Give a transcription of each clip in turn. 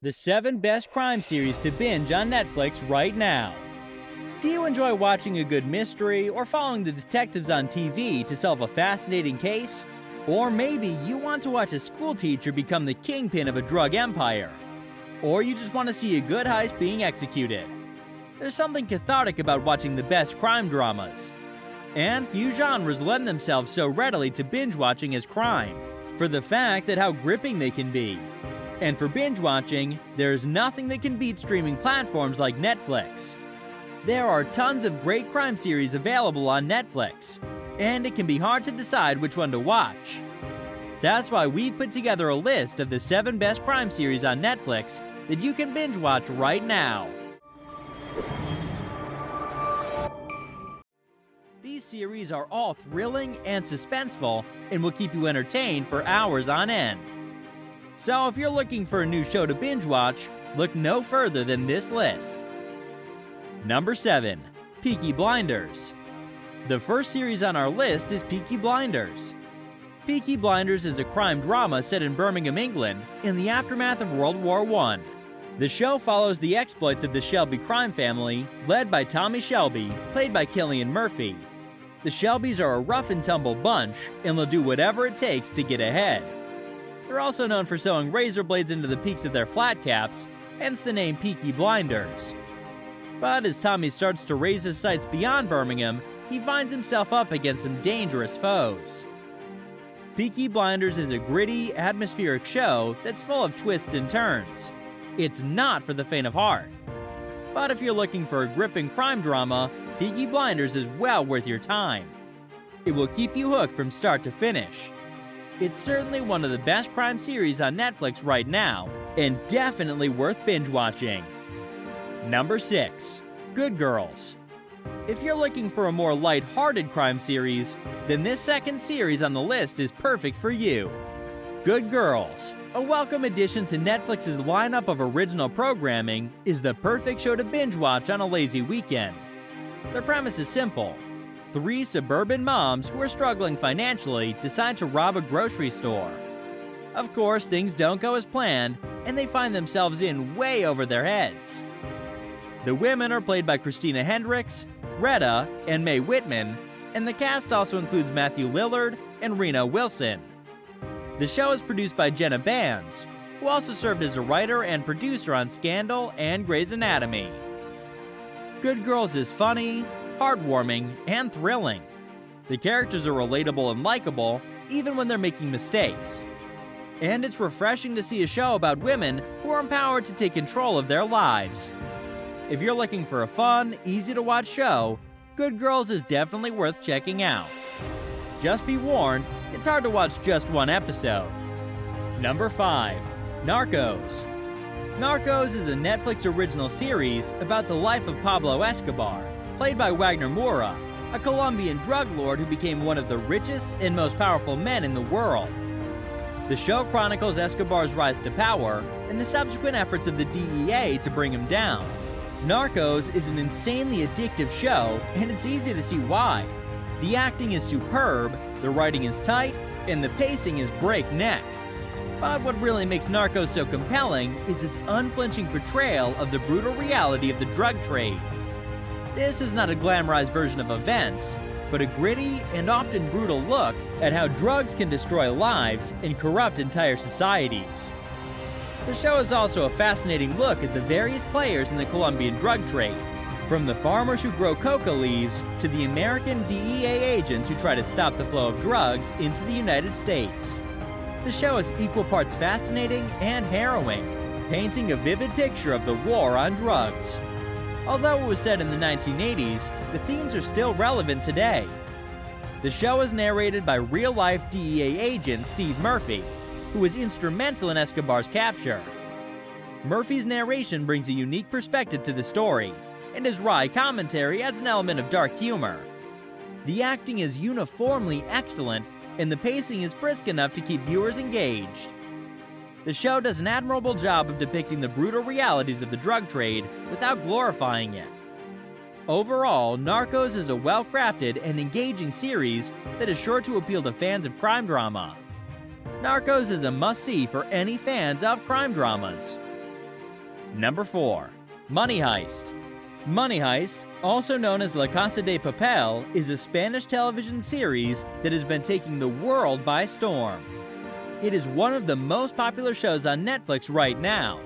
The 7 best crime series to binge on Netflix right now. Do you enjoy watching a good mystery or following the detectives on TV to solve a fascinating case? Or maybe you want to watch a school teacher become the kingpin of a drug empire. Or you just want to see a good heist being executed. There's something cathartic about watching the best crime dramas. And few genres lend themselves so readily to binge watching as crime, for the fact that how gripping they can be. And for binge watching, there's nothing that can beat streaming platforms like Netflix. There are tons of great crime series available on Netflix, and it can be hard to decide which one to watch. That's why we've put together a list of the 7 best crime series on Netflix that you can binge watch right now. These series are all thrilling and suspenseful and will keep you entertained for hours on end. So if you're looking for a new show to binge watch, look no further than this list. Number 7. Peaky Blinders. The first series on our list is Peaky Blinders. Peaky Blinders is a crime drama set in Birmingham, England, in the aftermath of World War I. The show follows the exploits of the Shelby crime family, led by Tommy Shelby, played by Cillian Murphy. The Shelbys are a rough-and-tumble bunch, and they'll do whatever it takes to get ahead. They're also known for sewing razor blades into the peaks of their flat caps, hence the name Peaky Blinders. But as Tommy starts to raise his sights beyond Birmingham, he finds himself up against some dangerous foes. Peaky Blinders is a gritty, atmospheric show that's full of twists and turns. It's not for the faint of heart. But if you're looking for a gripping crime drama, Peaky Blinders is well worth your time. It will keep you hooked from start to finish. It's certainly one of the best crime series on Netflix right now, and definitely worth binge watching. Number 6. Good Girls. If you're looking for a more light-hearted crime series, then this second series on the list is perfect for you. Good Girls, a welcome addition to Netflix's lineup of original programming, is the perfect show to binge watch on a lazy weekend. The premise is simple. 3 suburban moms who are struggling financially decide to rob a grocery store. Of course, things don't go as planned, and they find themselves in way over their heads. The women are played by Christina Hendricks, Retta, and Mae Whitman, and the cast also includes Matthew Lillard and Rena Wilson. The show is produced by Jenna Bans, who also served as a writer and producer on Scandal and Grey's Anatomy. Good Girls is funny, heartwarming, and thrilling. The characters are relatable and likable, even when they're making mistakes. And it's refreshing to see a show about women who are empowered to take control of their lives. If you're looking for a fun, easy-to-watch show, Good Girls is definitely worth checking out. Just be warned, it's hard to watch just one episode. Number 5. Narcos. Narcos is a Netflix original series about the life of Pablo Escobar, played by Wagner Moura, a Colombian drug lord who became one of the richest and most powerful men in the world. The show chronicles Escobar's rise to power and the subsequent efforts of the DEA to bring him down. Narcos is an insanely addictive show, and it's easy to see why. The acting is superb, the writing is tight, and the pacing is breakneck. But what really makes Narcos so compelling is its unflinching portrayal of the brutal reality of the drug trade. This is not a glamorized version of events, but a gritty and often brutal look at how drugs can destroy lives and corrupt entire societies. The show is also a fascinating look at the various players in the Colombian drug trade, from the farmers who grow coca leaves to the American DEA agents who try to stop the flow of drugs into the United States. The show is equal parts fascinating and harrowing, painting a vivid picture of the war on drugs. Although it was set in the 1980s, the themes are still relevant today. The show is narrated by real-life DEA agent Steve Murphy, who was instrumental in Escobar's capture. Murphy's narration brings a unique perspective to the story, and his wry commentary adds an element of dark humor. The acting is uniformly excellent, and the pacing is brisk enough to keep viewers engaged. The show does an admirable job of depicting the brutal realities of the drug trade without glorifying it. Overall, Narcos is a well-crafted and engaging series that is sure to appeal to fans of crime drama. Narcos is a must-see for any fans of crime dramas. Number 4. Money Heist. Money Heist, also known as La Casa de Papel, is a Spanish television series that has been taking the world by storm. It is one of the most popular shows on Netflix right now.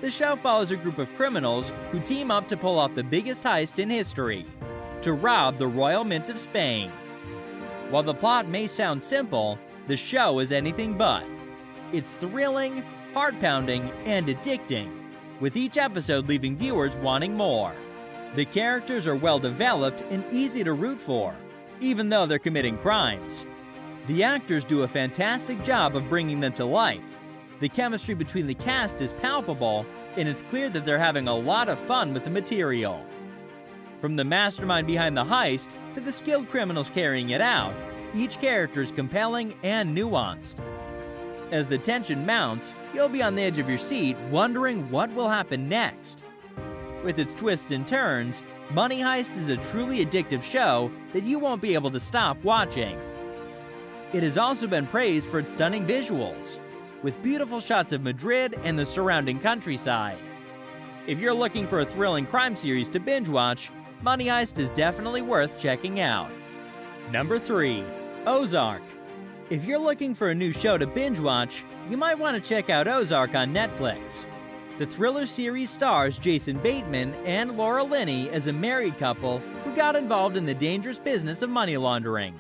The show follows a group of criminals who team up to pull off the biggest heist in history, to rob the Royal Mint of Spain. While the plot may sound simple, the show is anything but. It's thrilling, heart-pounding, and addicting, with each episode leaving viewers wanting more. The characters are well-developed and easy to root for, even though they're committing crimes. The actors do a fantastic job of bringing them to life. The chemistry between the cast is palpable, and it's clear that they're having a lot of fun with the material. From the mastermind behind the heist to the skilled criminals carrying it out, each character is compelling and nuanced. As the tension mounts, you'll be on the edge of your seat wondering what will happen next. With its twists and turns, Money Heist is a truly addictive show that you won't be able to stop watching. It has also been praised for its stunning visuals, with beautiful shots of Madrid and the surrounding countryside. If you're looking for a thrilling crime series to binge watch, Money Heist is definitely worth checking out. Number 3. Ozark. If you're looking for a new show to binge watch, you might want to check out Ozark on Netflix. The thriller series stars Jason Bateman and Laura Linney as a married couple who got involved in the dangerous business of money laundering.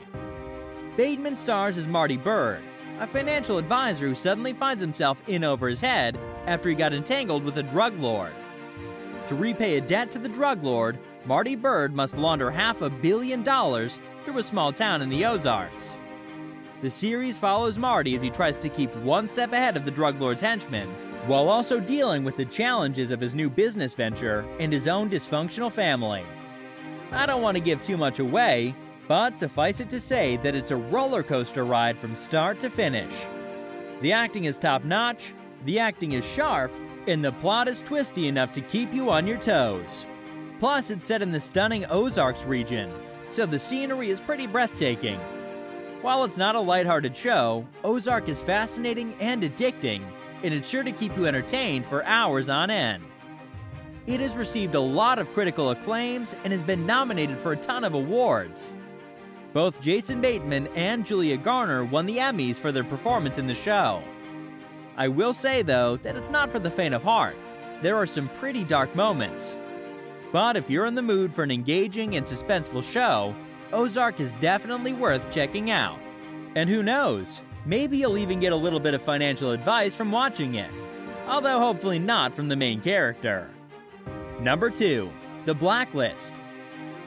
Bateman stars as Marty Bird, a financial advisor who suddenly finds himself in over his head after he got entangled with a drug lord. To repay a debt to the drug lord, Marty Bird must launder $500 million through a small town in the Ozarks. The series follows Marty as he tries to keep one step ahead of the drug lord's henchmen, while also dealing with the challenges of his new business venture and his own dysfunctional family. I don't want to give too much away, but suffice it to say that it's a roller coaster ride from start to finish. The acting is top-notch, the acting is sharp, and the plot is twisty enough to keep you on your toes. Plus, it's set in the stunning Ozarks region, so the scenery is pretty breathtaking. While it's not a lighthearted show, Ozark is fascinating and addicting, and it's sure to keep you entertained for hours on end. It has received a lot of critical acclaims and has been nominated for a ton of awards. Both Jason Bateman and Julia Garner won the Emmys for their performance in the show. I will say, though, that it's not for the faint of heart. There are some pretty dark moments. But if you're in the mood for an engaging and suspenseful show, Ozark is definitely worth checking out. And who knows, maybe you'll even get a little bit of financial advice from watching it, although hopefully not from the main character. Number 2. The Blacklist.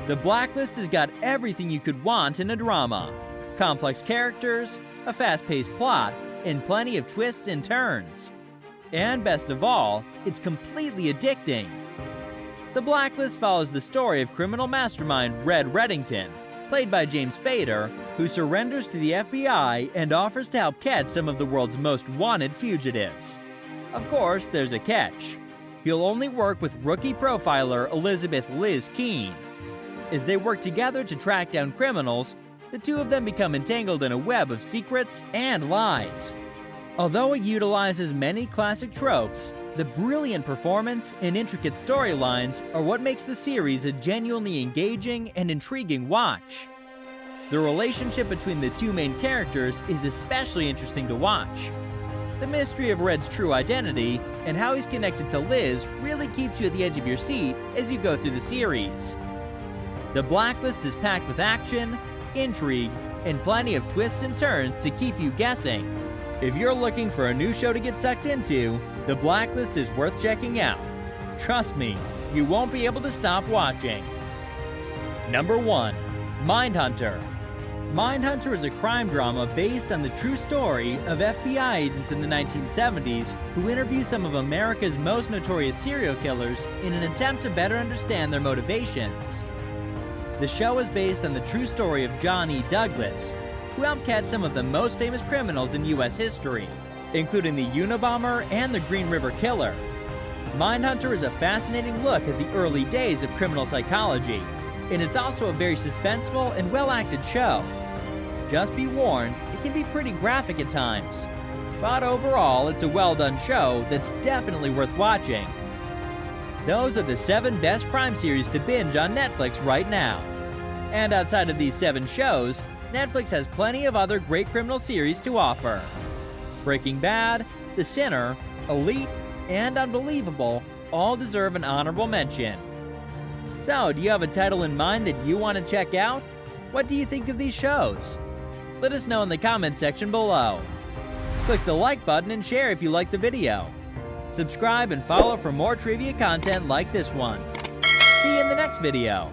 The Blacklist has got everything you could want in a drama. Complex characters, a fast-paced plot, and plenty of twists and turns. And best of all, it's completely addicting. The Blacklist follows the story of criminal mastermind Red Reddington, played by James Spader, who surrenders to the FBI and offers to help catch some of the world's most wanted fugitives. Of course, there's a catch. He'll only work with rookie profiler Elizabeth Liz Keene. As they work together to track down criminals, the two of them become entangled in a web of secrets and lies. Although it utilizes many classic tropes, the brilliant performance and intricate storylines are what makes the series a genuinely engaging and intriguing watch. The relationship between the two main characters is especially interesting to watch. The mystery of Red's true identity and how he's connected to Liz really keeps you at the edge of your seat as you go through the series. The Blacklist is packed with action, intrigue, and plenty of twists and turns to keep you guessing. If you're looking for a new show to get sucked into, The Blacklist is worth checking out. Trust me, you won't be able to stop watching. Number 1. Mindhunter. Mindhunter is a crime drama based on the true story of FBI agents in the 1970s who interview some of America's most notorious serial killers in an attempt to better understand their motivations. The show is based on the true story of John E. Douglas, who helped catch some of the most famous criminals in U.S. history, including the Unabomber and the Green River Killer. Mindhunter is a fascinating look at the early days of criminal psychology, and it's also a very suspenseful and well-acted show. Just be warned, it can be pretty graphic at times. But overall, it's a well-done show that's definitely worth watching, Those are the 7 best crime series to binge on Netflix right now. And outside of these 7 shows, Netflix has plenty of other great criminal series to offer. Breaking Bad, The Sinner, Elite, and Unbelievable all deserve an honorable mention. So, do you have a title in mind that you want to check out? What do you think of these shows? Let us know in the comments section below. Click the like button and share if you liked the video. Subscribe and follow for more trivia content like this one. See you in the next video.